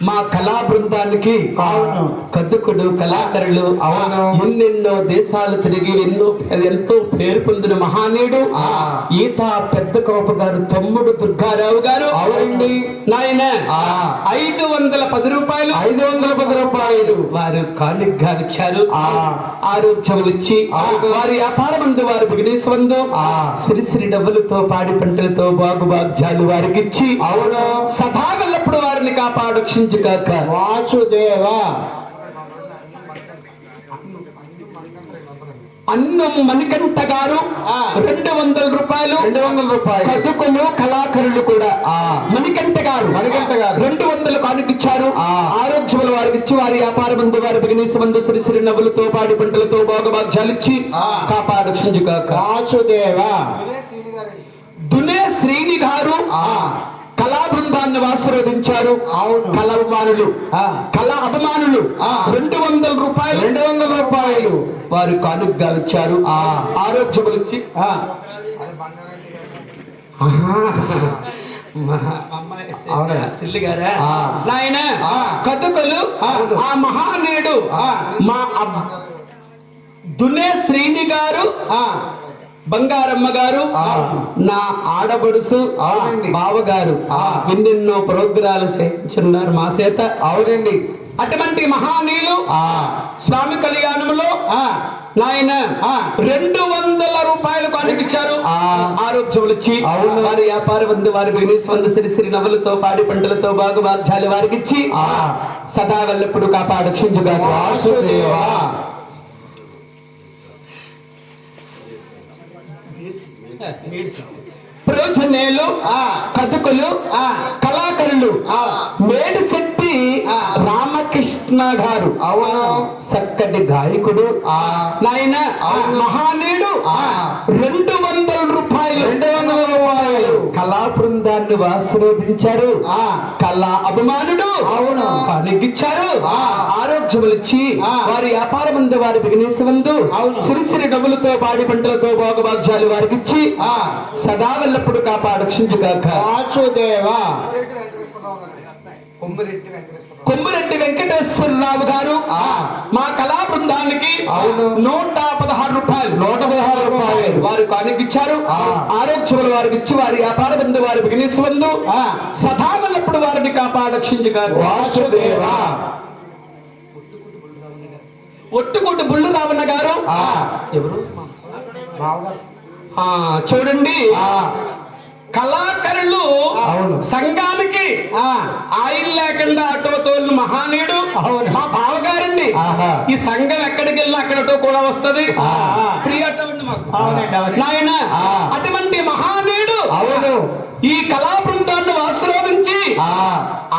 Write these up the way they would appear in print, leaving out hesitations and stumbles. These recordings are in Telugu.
మా కళా బృందానికి కథకుడు కళాకారులు ఎన్నెన్నో దేశాలు తిరిగి ఎంతో పేరు పొందిన మహానీయుడు ఈత పెద్ద కోప గారు తమ్ముడు దుర్గారావు గారు. అవునండి నాయన 510 రూపాయలు 510 రూపాయలు వారు కానుకగా ఇచ్చారు. ఆరోగ్యములు ఇచ్చి వారి వ్యాపార మందు వారు బిగినీస్ వందు సిరిసిరి డబ్బులతో పాడి పంటలతో బాగుభాగ్యాలు వారికి ఇచ్చి అవును సదాగల్లప్పుడు వారిని కాపాడు వాసుదేవ. అన్నం మణికంఠ గారు 200 రూపాయలు. కథకులు కళాకారులు కూడా మణికంఠ గారు 200 కానుకిచ్చారు. ఆరోగ్యముల వారికి ఇచ్చి వారి వ్యాపార మందు వారి బిగినీస్ మందు సిరిసిరి నవ్వులతో పాడి పంటలతో భోగభాగ్యాలు ఇచ్చి కాపాడు వాసుదేవ. దునే శ్రీని గారు కళా బృందాన్ని ఆశీర్వదించారు. కళ అభిమానులు 200 రూపాయలు వారు కానుకగా ఇచ్చారు. ఆరోగ్యములు ఇచ్చి సిల్లి గారా నాయన కథకులు ఆ మహానీయుడు మా దునే శ్రీని గారు బంగారమ్మ గారు నా ఆడబడుసు బావగారు ఎన్నెన్నో ప్రోగ్రాలు చేయించున్నారు మా చేత. అవునండి అటువంటి మహానీయులు స్వామి కళ్యాణంలో నాయన 200 రూపాయలు కానుకిచ్చారు. ఆరోగ్యములు ఇచ్చి వారి వ్యాపార వందు వారి బిజినెస్ వందు సిరిసిరి నవ్వులతో పాడి పంటలతో బాగుభాగ్యాలు వారికి ఇచ్చి సదా వెళ్ళప్పుడు కాపాడు క్షించుగా వాసుదేవా. ప్రయోజనేలు కథకులు కళాకారులు మేడిశెట్టి రామకృష్ణ గారు చక్కటి గాయకుడు నాయన మహానీయుడు 200 రూపాయలు కళా బృందాన్ని ఆశీర్వదించారు. కళా అభిమానుడు కానుకిచ్చారు. ఆరోగ్యములు ఇచ్చి వారి వ్యాపార మందు వారి బిజినెస్ మందు సిరిసిరి డబ్బులతో పాడి పంటలతో భోగభాగ్యాలు వారికి ఇచ్చి సదా వెళ్ళప్పుడు కాపాడు క్షించుగాక వాసుదేవా. కొమ్మిరెడ్డి వెంకటేశ్వరరావు గారు మా కళా బృందానికి 116 రూపాయలు వారు కానుకిచ్చారు. ఆరోగ్యములు వారికి ఇచ్చి వారి వ్యాపార బంధు వారి బిజినెస్ బంధు సదా వెళ్ళప్పుడు వారిని కాపాడక్షించుగా వాసుదేవా. ఒట్టుకోటి బుల్లు రావణ గారు ఎవరు చూడండి కళాకారులు సంఘానికి ఆయిల్ లేకుండా ఆటో తోలు మహానీయుడు మా బావగారండి. ఈ సంఘం ఎక్కడికి వెళ్ళినా అక్కడతో కూడా వస్తుంది. నాయన అటువంటి మహానీయుడు ఈ కళా బృందాన్ని ఆశీర్వదించి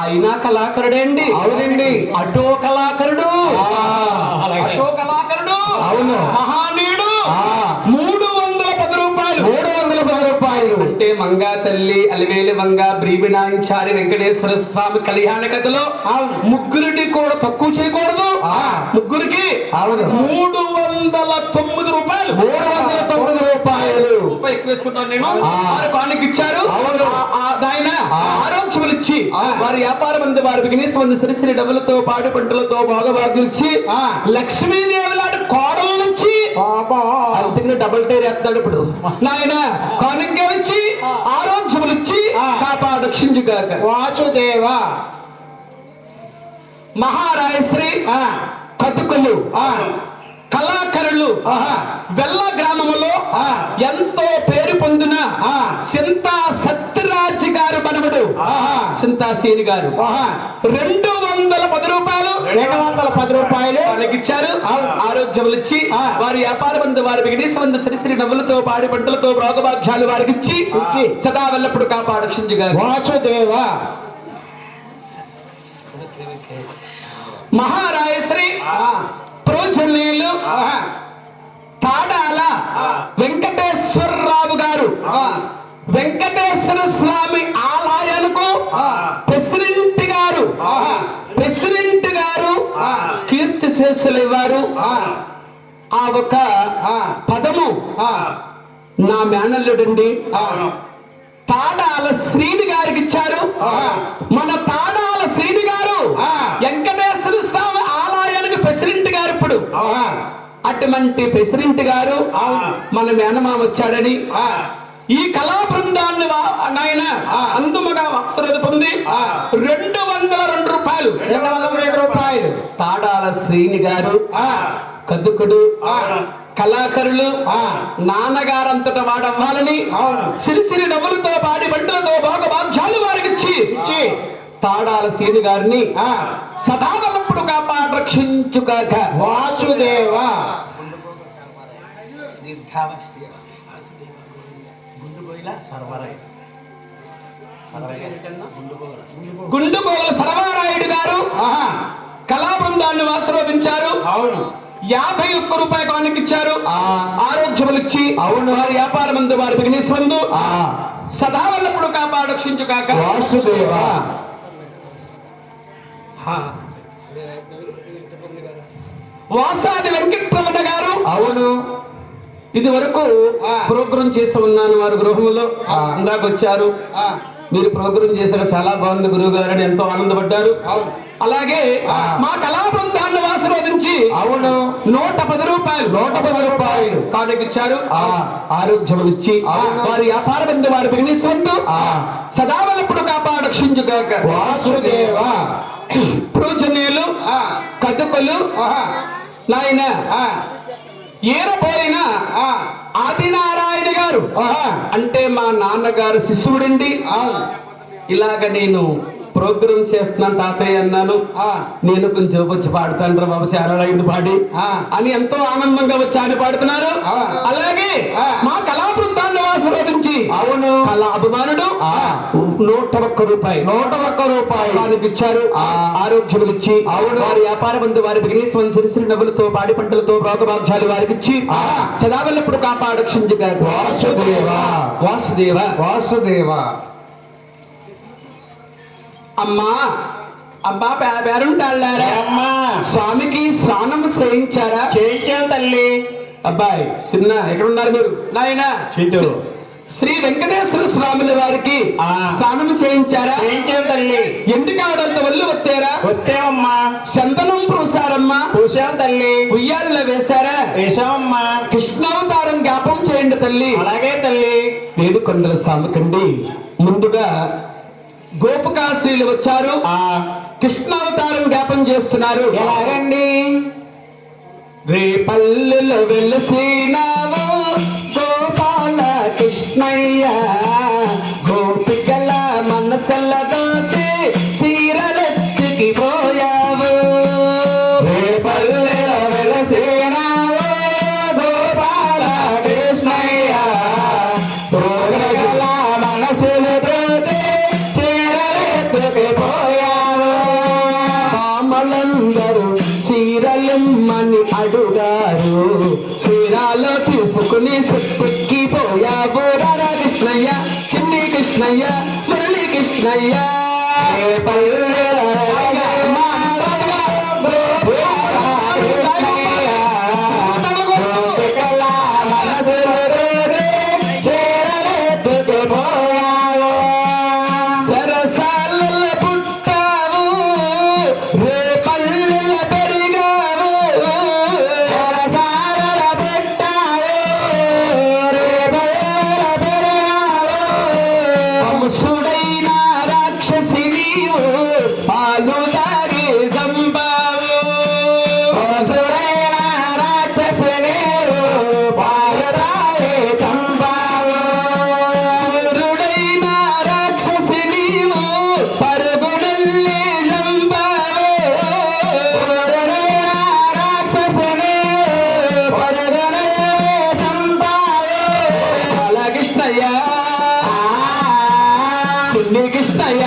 ఆయన కళాకారుడే అండి. అవునండి అటో కళాకారుడు మహానీయుడు 310 రూపాయలు అంటే మంగా తల్లి అలివేలి వంగ బ్రీబినాయించారి వెంకటేశ్వర స్వామి కళ్యాణ కథలో ముగ్గురికి కూడా తక్కువ చేయకూడదు. ముగ్గురికి 309 రూపాయలు ఎక్కువ వేసుకుంటాను నేను. కానుకిచ్చారు. ఆయన ఆరోగ్యములు ఇచ్చి వారి వ్యాపార మంది వారి బిజినెస్ మంది సిరిసిరి డబ్బులతో పాడి పంటలతో భోగభాగ్యం ఇచ్చి లక్ష్మీదేవి లాంటి కోడల నుంచి అందుకని డబుల్ టైర్ వేస్తాడు ఇప్పుడు. నాయన కానుక ఇచ్చి ఆరోగ్యములు ఇచ్చి కాపాడు క్షించుగాక వాసుదేవా. మహారాయశ్రీ కథకులు కళాకారులు వెల్ల గ్రామములో ఎంతో పేరు పొందిన సింతా సత్యరాజ్ గారు మనవడు సింతాసీని గారు 210 రూపాయలు ఇచ్చారు. ఆరోగ్యములు ఇచ్చి వారి వ్యాపార బంధు వారి బిగినీస్ మందు సిరిసిరి నవ్వులతో పాడి పంటలతో భోగభాగ్యాలు వారికి ఇచ్చి సదా వెళ్ళప్పుడు కాపాడు క్షించుగా వాసుదేవా. మహారాయశ్రీ ప్రోజనేలు తాడాల వెంకటేశ్వరరావు గారు వెంకటేశ్వర స్వామి ఆలయానికి ప్రెసిడెంట్ గారు కీర్తి శేషులు ఇవ్వారు. ఆ ఒక పదము నా మేనల్లుడండి తాడాల శ్రీని గారికి ఇచ్చారు. మన అటువంటి ప్రెసిడెంట్ గారు అవును. మన మేనమామ వచ్చాడని ఈ కళా బృందాన్ని నాయన అందుమగా అక్షరత పొంది 202 రూపాయలు 202 రూపాయలు తాడాల శ్రీని గారు కదుకుడు కళాకారులు నాన్నగారంతట వాడవ్వాలని అవును. సిరిసిరి డబ్బులతో పాడి బంటలతో భాగ్యాలు వారికి ఇచ్చి తాడాల శ్రీని గారిని సదానప్పుడు కాపాడు రక్షించుగాక. వాసుదేవ గుండుగోల సర్వారాయుడు గారు కళా బృందాన్ని ఆశీర్వదించారు. అవును. 51 రూపాయలు కానుకిచ్చారు. ఆరోగ్యములు ఇచ్చి అవును వారి వ్యాపార మందు వారి బిజినెస్ మందు సదా వల్లప్పుడు కాపాడు రక్షించుగాక. వాసుదేవ వాసాది వెంకటరమణ గారు అవును. ఇది వరకు ప్రోగ్రాం చేసి ఉన్నాను వారి గృహంలో ఇందాక వచ్చారు. మీరు ప్రోగ్రాం చేశారు, చాలా బాగుంది గురువు గారు అని ఎంతో ఆనందపడ్డారు. అలాగే మా కళా బృందాన్ని ఆశీర్వదించి అవును 110 రూపాయలు 110 రూపాయలు కానుకిచ్చారు. ఆరోగ్యములు ఇచ్చి వారి వ్యాపార బంధు వారి బిజినెస్ వంతు సదా వల్లప్పుడు కాపాడు రక్షించుగాక. వాసుదేవ పూజనీయులు కదుకులు నాయన ఏరపోయిన ఆదినారాయణ గారు అంటే మా నాన్నగారు శిష్యుడండి. ఇలాగ నేను ప్రోగ్రాం చేస్తున్నాను తాతయ్య అన్నాను. నేను కొంచెం వచ్చి పాడుతాను బాబు చాలా అయింది పాడి అని ఎంతో ఆనందంగా వచ్చి ఆడి పాడుతున్నారు. అలాగే మా కళా బృందాన్ని ఆశీర్వదించి అవును కళా అభిమానుడు 101 రూపాయలు వారికి ఇచ్చారు. ఆరోగ్యములు ఇచ్చి అవును వారి వ్యాపార బంధు వారి బిజినెస్ సిరిసిరి డబ్బులతో పాడి పంటలతో భోగభాగ్యాలు వారికి ఇచ్చి చదావల్లప్పుడు కాపాడు రక్షించుగాక. వాసుదేవ వాసుదేవ వాసుదేవ అమ్మా అబ్బా పేరుంటాళ్ళారా అమ్మా స్వామికి స్నానం చేయించారా? చేయించాను తల్లి. అబ్బాయి చిన్న ఎక్కడున్నారు మీరు నాయన? శ్రీ వెంకటేశ్వర స్వాముల వారికి స్నానం చేయించారా? చేయించాను తల్లి. ఎందుకు ఆవిడంత ఒళ్ళు వచ్చారా? వచ్చామమ్మా. చందనం పూసారమ్మా? పూసాం తల్లి. ఉయ్యాల్లో వేశారా? వేసామమ్మా. కృష్ణావతారం జ్ఞాపం చేయండి తల్లి. అలాగే తల్లి. వేడుకొండల స్వామికండి ముందుగా గోపికాశ్రీలు వచ్చారు. కృష్ణావతారం జ్ఞాపం చేస్తున్నారు. ఎలాగండి? రేపల్లెలో వెలసినావు గోపాల కృష్ణయ్య, గోపికల మనసల దోసి సీరలెత్తికి పోయావు. రేపల్లెలో వెలసినావు గోపాల కృష్ణయ్య, గోపికల మనసుల దోసి చీరలెత్తికి పోయావు. కామలందరూ చీరలిమ్మని అడుగారు, చీరాలో తీసుకుని సుట్టుకి పోయావు. రారా కృష్ణయ్య, చిన్ని కృష్ణయ్య, మురళి కృష్ణయ్య. సరసాల పుట్టావు రేపల్లెల పెరిగావు, సరసాల పుట్టావు రేపల్లెల పెరిగావు. అంశుడైన రాక్షసి నీవు పాలు తాగి సంబావు. అంశుడైన రాక్షసి నీవు పాలు తాగి చంపావు. సూర్యుడైన రాక్షసి నీవు పరుగుడల్లి చంపావు. సూర్యుడైన రాక్షసి నీవు పరుగుడల్లి చంపావు. బాలకృష్ణయ్య, చిన్ని కృష్ణయ్య,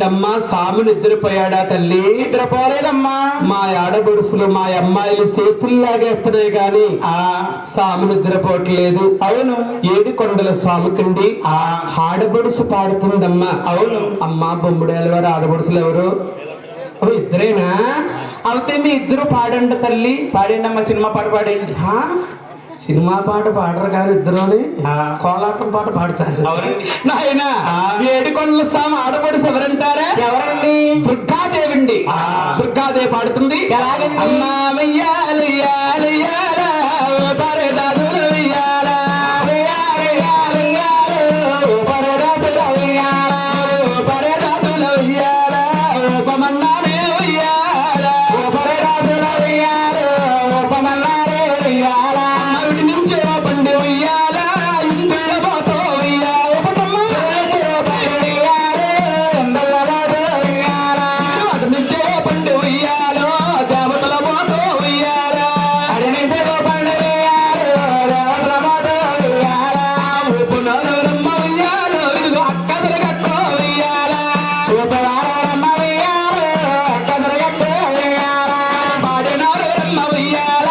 అమ్మా సాము నిద్రపోయాడా తల్లి? నిద్రపోలేదమ్మా. మా ఆడబడుసులు మా అమ్మాయిలు సేతుల్లాగేస్తున్నాయి గాని సాము నిద్రపోవట్లేదు. అవును. ఏడు కొండల సాముకండి ఆడబడుసు పాడుతుందమ్మా. అవును. అమ్మా బొమ్మిడాల వారు ఆడబడుసులు ఎవరు? ఇద్దరేనా? అయితే మీ ఇద్దరు పాడండి తల్లి. పాడండమ్మా, సినిమా పాట పాడండి. సినిమా పాట పాడరు కానీ ఇద్దరుని కోలాటం పాట పాడతారు. అవునండి. నాయన ఏడుకొండల సామ ఆడపడుసు ఎవరంటారా? ఎవరండి? దుర్గాదేవి అండి. దుర్గాదేవి పాడుతుంది. ఎలాగండి? అమ్మా వెయ్యాలి వెయ్యాలి వెయ్యాల, ఓ పరదాదులు వెయ్యాల, వెయ్యాలి వెయ్యాలి వెయ్యాల, ఓ పరదాదులు వెయ్యాల, ఓ పరదాదులు వెయ్యాల, ఓ పమన్నానే వెయ్యాల, ఓ పరదాదులు వెయ్యాల, ఓ పమన్నానే వెయ్యాల. అవిటి నుంచే పండు వెయ్యాల, ఇందులో పోతో వెయ్యాల, పటమ్మ పండు వెయ్యాల, ఇందులో పోతో వెయ్యాల. అటు నుంచే పండు వెయ్యాల, దేవతల పోతో వెయ్యాల, అటు నుంచే పండు వెయ్యాల, దేవతల పోతో వెయ్యాల. ఉపనారమ్మ వెయ్యాల, ఇదిగో అక్కదల గట్టో వెయ్యాల, ఉపనారమ్మ వెయ్యాల, అక్కదల గట్టో వెయ్యాల. పాడినారమ్మ వెయ్యాల,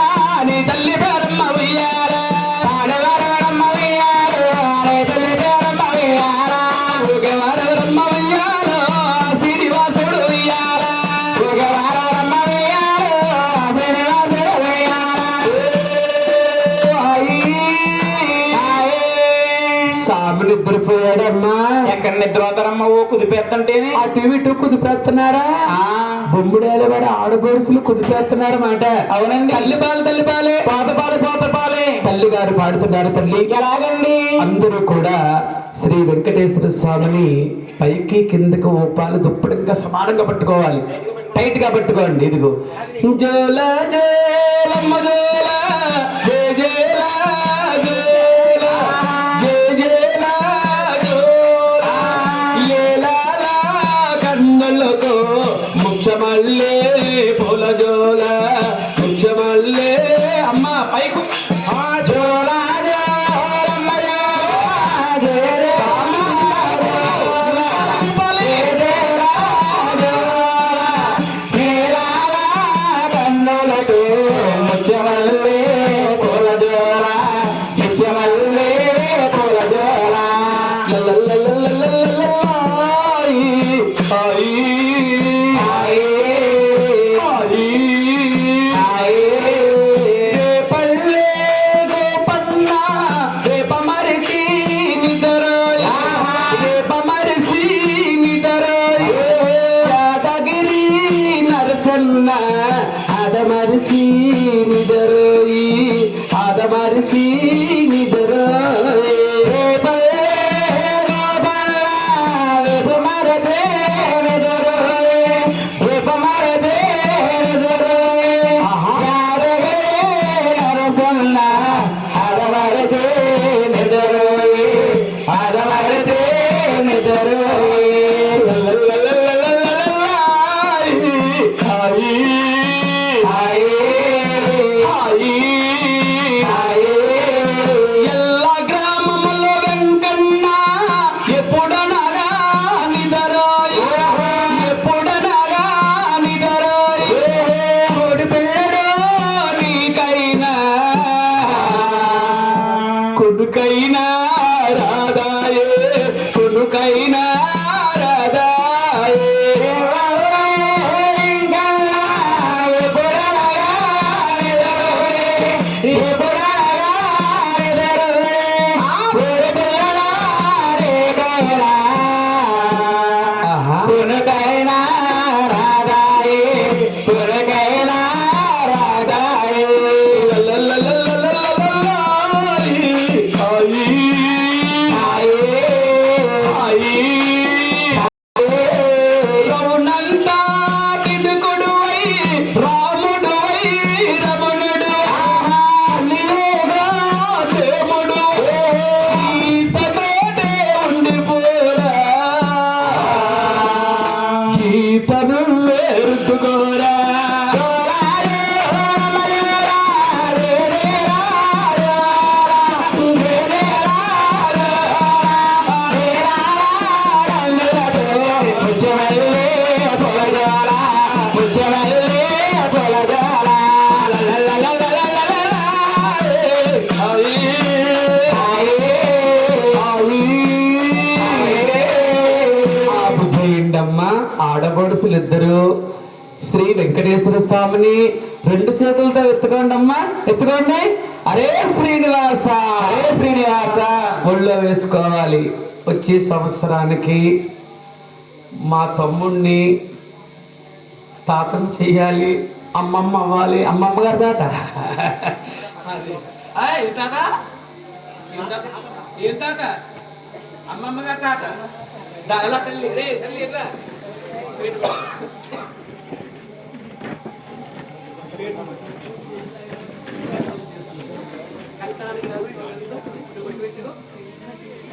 నీ తల్లి పేరమ్మ వెయ్యాల, పాడవారమ్మ వెయ్యాల, నీ తల్లి పేరమ్మ వెయ్యాల. ఊగవారమ్మ వెయ్యాల, శ్రీనివాసుడు వెయ్యాల, ఊగవారమ్మ వెయ్యాల, శ్రీనివాసుడు వెయ్యాల. సాము నిద్రపోయాడమ్మా. ఎక్కడ నిద్రపోతారమ్మా? ఓ కుదిపేస్తుంటేనే. అటు ఇటు కుదిపేస్తున్నారా? బొమ్మిడాల వారి ఆడబడుసులు కుదిపేస్తున్నారు మాట. అవునండి. తల్లి పాలే పోత పాలే, పోత పాలే. తల్లి గారు పాడుతున్నారు తల్లి. ఎలాగండి? అందరూ కూడా శ్రీ వెంకటేశ్వర స్వామిని పైకి కిందకు ఊపాలి, దుప్పటిగా సమానంగా పట్టుకోవాలి, టైట్ గా పట్టుకోండి. ఇదిగో జోల జోలమ్మ జోల, జయ జయల జోల, జయ జయల జోల, ఏలాల కన్నులతో ముఖ్యమల్లే పూల జోల, ముఖ్యమల్లే. అమ్మ పైకు జోల జోలమ్మ జోల, జయ కన్నులతో ముఖ్యమల్లే ఆడబడుసులు ఇద్దరు శ్రీ వెంకటేశ్వర స్వామిని రెండు చేతులతో ఎత్తుకోండి అమ్మా, ఎత్తుకోండి. అరే శ్రీనివాస, అరే శ్రీనివాస ఒళ్ళో వేసుకోవాలి. వచ్చే సంవత్సరానికి మా తమ్ముణ్ణి తాతం చెయ్యాలి, అమ్మమ్మ అవ్వాలి. అమ్మమ్మ గారు తాత అమ్మమ్మ గారు తాత తల్లి రే తల్లి ఎట్లా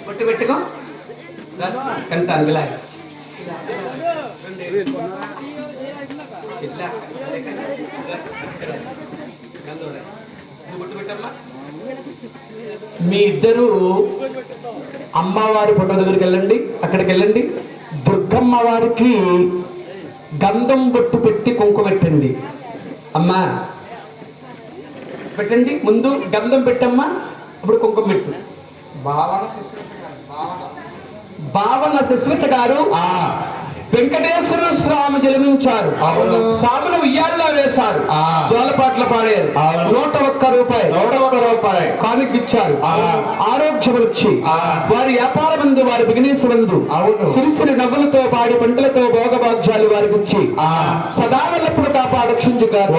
బొట్టు పెట్టుకో కంటాను విలా మీ ఇద్దరు అమ్మవారి ఫోటో దగ్గరికి వెళ్ళండి, అక్కడికి వెళ్ళండి. దుర్గమ్మ వారికి గంధం బొట్టు పెట్టి కుంకుమ పెట్టండి. అమ్మా పెట్టండి, ముందు గంధం పెట్టమ్మా, అప్పుడు కుంకుమ పెట్టు. భావన శశ్వత గారు వెంకటేశ్వర స్వామి జన్మించారు. స్వామిని ఉయ్యాల్లో వేశారు, జోలపాట్లు పాడారు. 101 రూపాయి కానుకిచ్చారు. ఆరోగ్యములిచ్చి వారి వ్యాపార బంధు, వారి బిజినెస్ బంధు సిరిసిరి నవ్వులతో పాడి పంటలతో భోగభాగ్యాలు వారికి ఇచ్చి సదావల్లప్పుడు కాపాడు రక్షించుగారు.